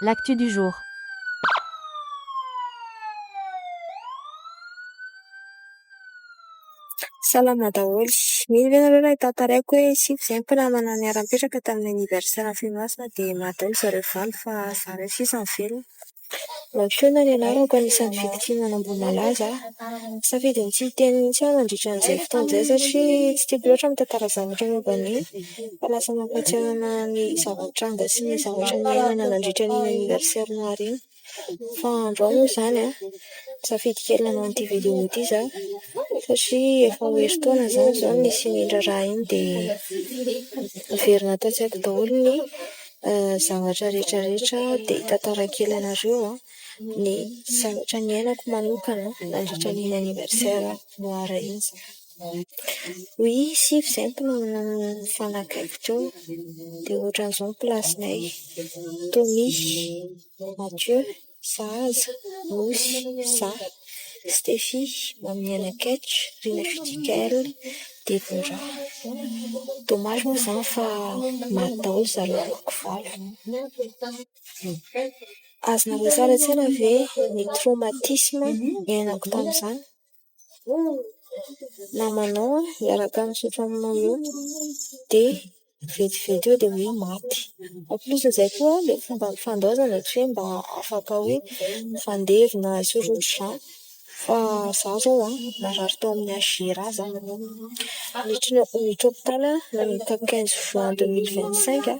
L'actu du jour. Salama daholo. Mino ve ianareo raha tantaraiko hoe sivy izay ny mpinamana niara-nipetraka tamin'ny aniversera Finoasina dia mahadaholo zareo valy fa izaho indray sisa mivelona. Lahateo na ny anarako anisan'ny vidim-tsy manam-boamalaza. Safidy tsy hiteny mihitsy aho nandritra an'izay fotoana izay satria tsy tiako loatra mitantara zavatra momba an'iny fa lasa mampatsiahy ny zava-nitranga sy ny zavatra niainana nandritra n'iny aniversera maro iny. Fa androany moa izany safidy kely nanao an'ity vidéo ity izaho satria efa ho herintaona izany izao nisy indra raha iny dia heverina atao tsy aiko daholo ny zavatra rehetrarehetra dia hitantara kely anareo ny zavatra niainako manokana nandritra n'iny aniversera noara iny. Hoy sivy izay ny mpinamana nifanakaiky teo dia ohatran'izao ny plasinay: Tomy, Mathieu, Zaza, Nosy, izaho, Stefy, Mamy Anakaiky, Rina Fitikely, Devora. Dommage moa izany fa maty daholo zareo amiko valo. Azonareo tsara tsetra ve ny traumatisme niainako tamin'izany? Namanao niaraka nisotro aminao eo dia vetivety eo dia hoe maty. En plus izay koa ilay fomba nifandaozana tsy hoe mba afaka hoe mifandevona isotrotra izany fa izaho izao narary tao amin'ny AGR izaho. Niditra hôpitaly nanomboka 15 juin 2025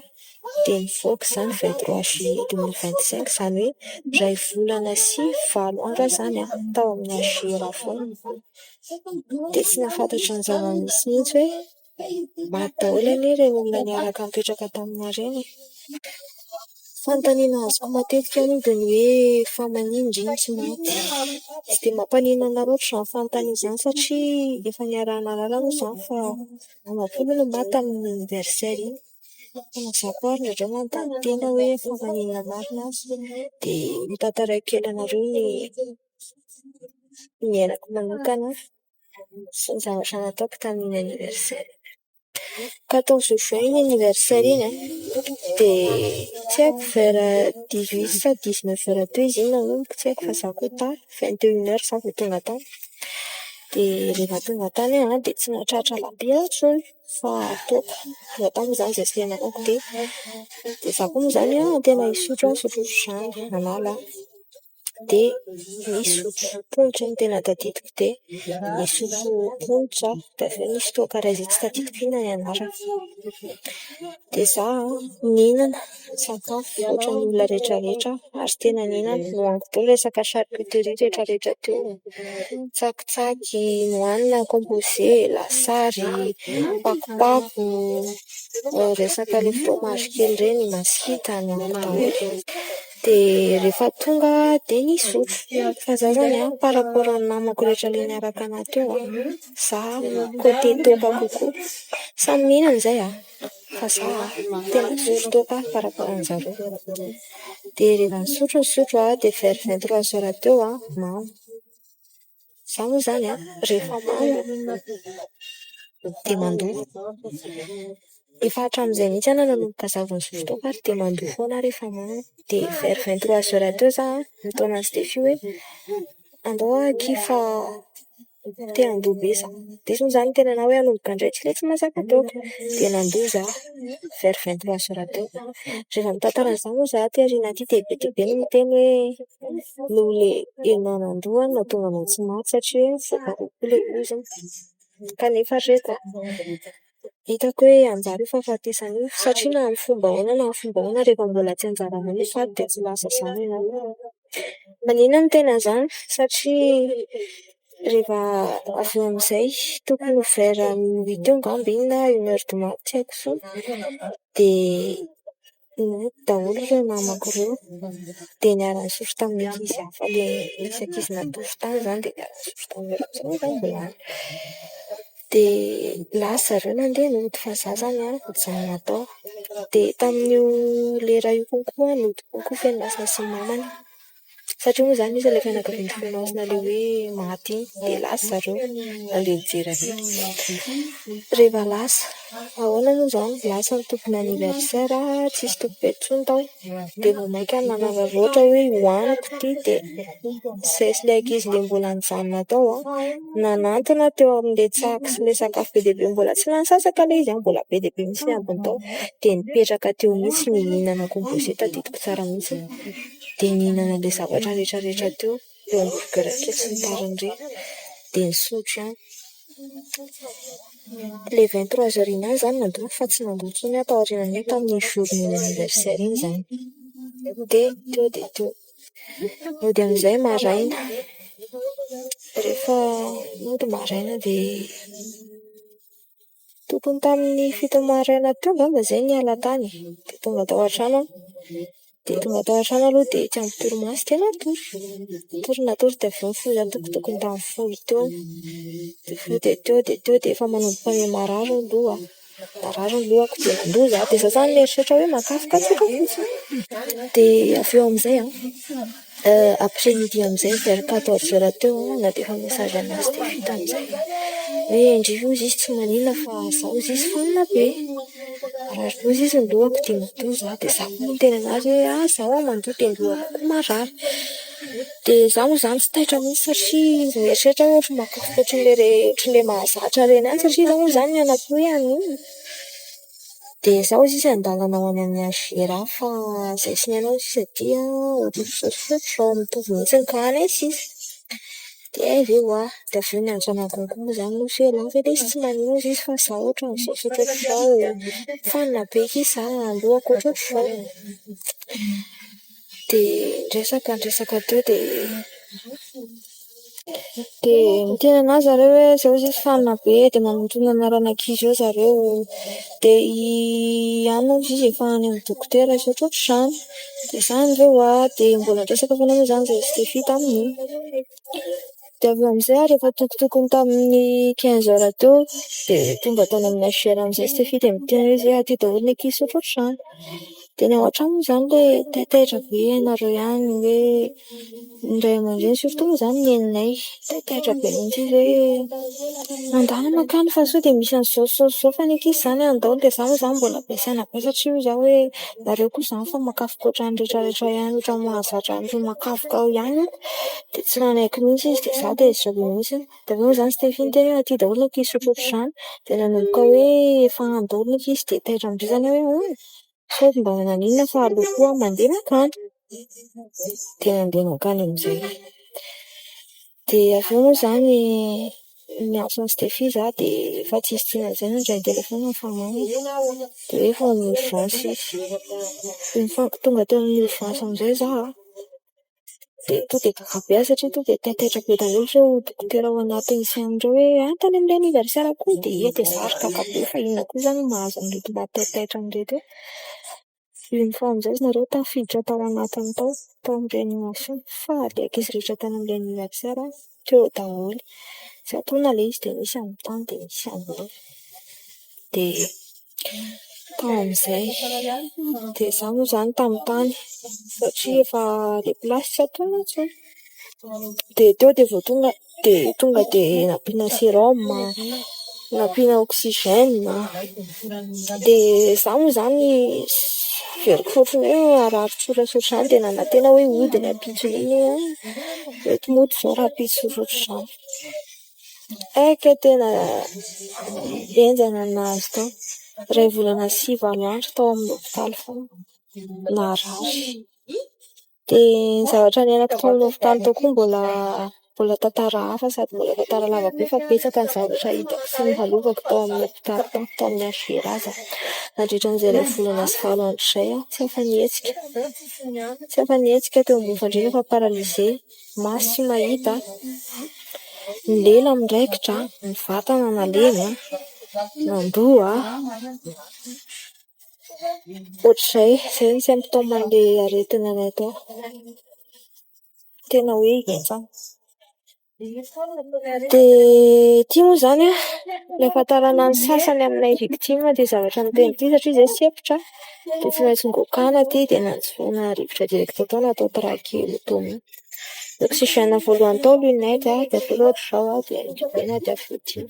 dia nivoaka izany 23 juillet 2025, izany hoe iray volana sy 9 andro izany tao amin'ny AGR foana. Dia tsy nahafantatra ny zava-misy mihitsy hoe maty daholo anie ireny olona niaraka nipetraka taminareny. Fanontaniana azoko matetika aloha dia ny hoe fa maninona indrindra tsy maty. Tsy dia mampaninona ana loatra izany fanontaniana izany satria efa niarahana lalina moa izany fa amam-polo no maty tamin'ny aniversera iny. Fa mazava ho azy indraindray manontany tena hoe fa maninona marina aza dia mitantaraiko kely anareo ny niainako manokana sy ny zavatra nataoko tamin'iny aniversera. 14 juin iny aniversera iny dia tsy haiko vers 18 sa 19 heures teo izy iny nanomboka, tsy haiko fa izaho koa tara 21 heures izaho vao tonga tany. Dia rehefa tonga tany aho dia tsy nahatratra labe intsony fa toaka. Tonga tany moa izany izay tsy niainako dia izaho koa moa izany tena hisotro sotrotr'andro hanala dia nisotro tongotra no tena tadidiko dia nisotro tongotra dia avy eo nisy toaka iray izay tsy tadidiko inona ny anarany. Dia izaho nihinana sakafo ohatran'ny olona rehetrarehetra ary tena nihinana, nohaniko daholo resaka charcuterie rehetrarehetra teo: tsakitsaky nohanina composé, lasary, pakopako, resaka ilay fromage kely ireny, masikita nohaniko daholo. Dia rehefa tonga dia nisotro. Fa izaho izany par rapport amin'ny namako rehetra ilay niaraka anahy teo izaho côté toaka kokoa. Samy mihinana izay fa izaho tena nisotro toaka par rapport amin'ny zareo. Dia rehefa nisotro dia vers 23 heures teo mamy. Izaho moa izany rehefa mamy dia mandoa. Efa hatramin'izay mihitsy aho nanomboka zaho nisotro toaka ary dia mandoa foana aho rehefa mamy. Dia vers 23 heures teo izaho nataona an'i Stefy hoe andao kifa te handoa be izaho. Dia izy moa izany tena hoe hanomboka indray tsy ilay tsy mahazaka toaka. Dia nandoa izaho vers 23 heures teo. Rehefa mitantara an'izany moa izaho aty aoriana aty dia be dia be no miteny hoe noho ilay enao nandoa no nahatonga anao tsy maty satria nivoaka kokoa ilay poziny. Kanefa reto hitako hoe anjara io fahafatesana io satria na amin'ny fomba ahoana na amin'ny fomba ahoana rehefa mbola tsy anjaranao ny fady dia tsy lasa izany ianao. Maninona no tena izany satria rehefa avy eo amin'izay tokony ho vers 8 eo angamba iny na 1 heure du mat tsy haiko isy dia nody daholo ireo namako ireo dia niara-nisotro tamin'ny ankizy hafa ilay nisy ankizy natovy tany izany dia niara-nisotro tamin'ireo amin'izay izany mbola any. Dia lasa zareo nandeha nody fa izaho izany nijanona tao. Dia tamin'io lera io konkoa nody konkoa Fenoasina sy ny namany. Satria moa izany izy ilay fianakavian'ny fiainaosana ilay hoe maty iny dia lasa zareo andeha hijery an'iny. Rehefa lasa, ahoana moa izany lasa ny tompony anniversaire tsisy tompo be intsony tao dia vao maika ny nanara ohatra hoe hoaniko ity dia izay sy ilay ankizy ilay mbola nijanona tao nanantona teo amin'ilay tsako sy ilay sakafo be dia be mbola tsy nansasaka ilay izy mbola be dia be mihitsy ny ambiny tao dia nipetraka teo mihitsy nihinana composé tadidiko tsara mihitsy dia nihinana ilay zavatra rehetra teo eo amin'ny burger kely sy ny tariny ireny dia nisotro ihany. Ilay 23h ihany izany nandoro fa tsy nandoro intsony aho tao aorianan'iny tamin'ny journée anniversaire iny izany dia teo mody amin'izay maraina rehefa mody maraina dia tokony tamin'ny 7 maraina teo angamba izay niala tany dia tonga tao an-trano aloha dia ety amin'ny torimaso dia natory dia avy eo nifoy izany tokotokony tamin'ny folo teo dia teo dia efa manomboka marary ny lohako dia nandoa izaho dia izaho izany mieritreritra hoe makafoka tsaka fotsiny dia avy eo amin'izay après midi amin'izay vers 14h teo nandefa message anazy dia vita amin'izay hoe indrisy hozy izy tsy maninona fa izaho hozy izy fonina be marary hozy izy ny lohako dia mandoa izaho dia izaho koa miteny anazy hoe izaho mandoa dia ny lohako koa marary dia izaho moa izany tsy taitra mihitsy satria mieritreritra hoe ohatran'ny makafoka ohatran'ilay mahazatra ireny ihany satria izaho moa izany mianakoroa ihany iny dia izaho hozy izy andalana ho any amin'ny Agera fa izay sy nianao izy dia ohatran'ny fisaotrasaotra mitovy mihitsy ny kahanan sisa dia avy eo dia avy eo ny androanako koa moa izany nosy hoe lava ilay izy tsy maninona hozy izy fa izaho ohatran'ny misaotrasaotra fanina be izaho ny lohako ohatr'izao dia ndresaka teo dia miteny anazy zareo hoe izao hozy izy fanina be dia manontany anaran'ankizy eo zareo dia ihany hozy izy efa any amin'ny dokotera sy ohatr'izany dia izany ireo dia mbola ndresaka foana moa izany izy Stefy tamin'iny dia avy eo amin'izay rehefa tokotokony tamin'ny 15h teo dia tonga tany amin'ny Agera amin'izay Stefy dia miteny hoe izay aty daholo ny ankizy sy ohatr'izany dia ny ao an-trano moa izany ilay taitaitra be ianareo ihany hoe ny ray aman-dreny surtout moa izany neninay taitaitra be mihitsy izy hoe andana makany fa sao dia misy an'izao fa ny ankizy izany an-daholo dia izaho moa izany mbola ampiasaina be satria hoy izaho hoe nareo koa izany fa makafoka ohatran'ny rehetrarehetra ihany ohatran'ny mahazatra ny makafoka ao ihany dia tsy nanaiky mihitsy izy dia izaho dia zao mihitsy dia avy eo moa izany Stefy niteny hoe aty daholo ny ankizy sy ohatr'izany dia nanomboka hoe efa any daholo ny ankizy dia taitra amin'izay izany hoe sao dia mba naninona fa aleo koa mandeha makany dia nandeha makany amin'izay dia avy eo moa izany niantso an'i Stefy izaho dia efa tsisy tsinona izay nandray ny telefaonina ny famany dia hoe efa amin'ny urgence izy tonga teo amin'ny urgence amin'izay izaho dia tonga dia gaga be aho satria tonga dia taitaitra be daholo sao dokotera ao anatin'ny sain'ireo hoe tany amin'ilay anniversaire koa dia dia izaho ary gaga be fa inona koa izany mahazo an'ireto mampitaitaitra an'ireto iny fa amin'izay nareo tafiditra tao anatiny tao amin'ny réanimation fa ilay ankizy rehetra tany amin'ilay anniversaire teo daholo izaho tonga ilay izy dia misy amin'ny tany dia misy amin'ny dia tao amin'izay dia izaho moa izany tamin'ny tany satria efa ilay plasy tsy antonona intsony dia teo dia vao tonga dia nampiana sérum nampiana oxygène dia izaho moa izany veriko fotsiny hoe arary tsoratsotra izany dia nanantena hoe hodiny hampitso iny reto mody izao raha hampitso ohatr'izany tena henjana nazy tao 2 volana sy 9 andro tao amin'ny hopitaly foana narary dia ny zavatra niainako tao amin'ny hopitaly tao koa mbola tantara hafa sady mbola tantara lava be fa betsaka ny zavatra hitako sy nohalovako tao amin'ny hopitaly tao amin'ny Agera aza nandritra an'izay 2 volana sy 9 andro izay tsy afa nihetsika teo ambony fandriana fa paralysé maso tsy mahita ny lela miraikitra ny vatana nalemy nandoa ohatr'izay izay ny symptôman'ilay aretinanay tao tena hoe henjana Dia ity moa izany an, ny ahafantarana ny sasany aminay victime dia zavatra miteny ity satria izahay sempitra dia tsy maintsy nigôkana ity dia nanjofoana rivotra direkta tao natao traqué tao mi. Oxygène voalohany tao lunette dia avy eo l'autre zao dia nidiana dia avy eo dimy.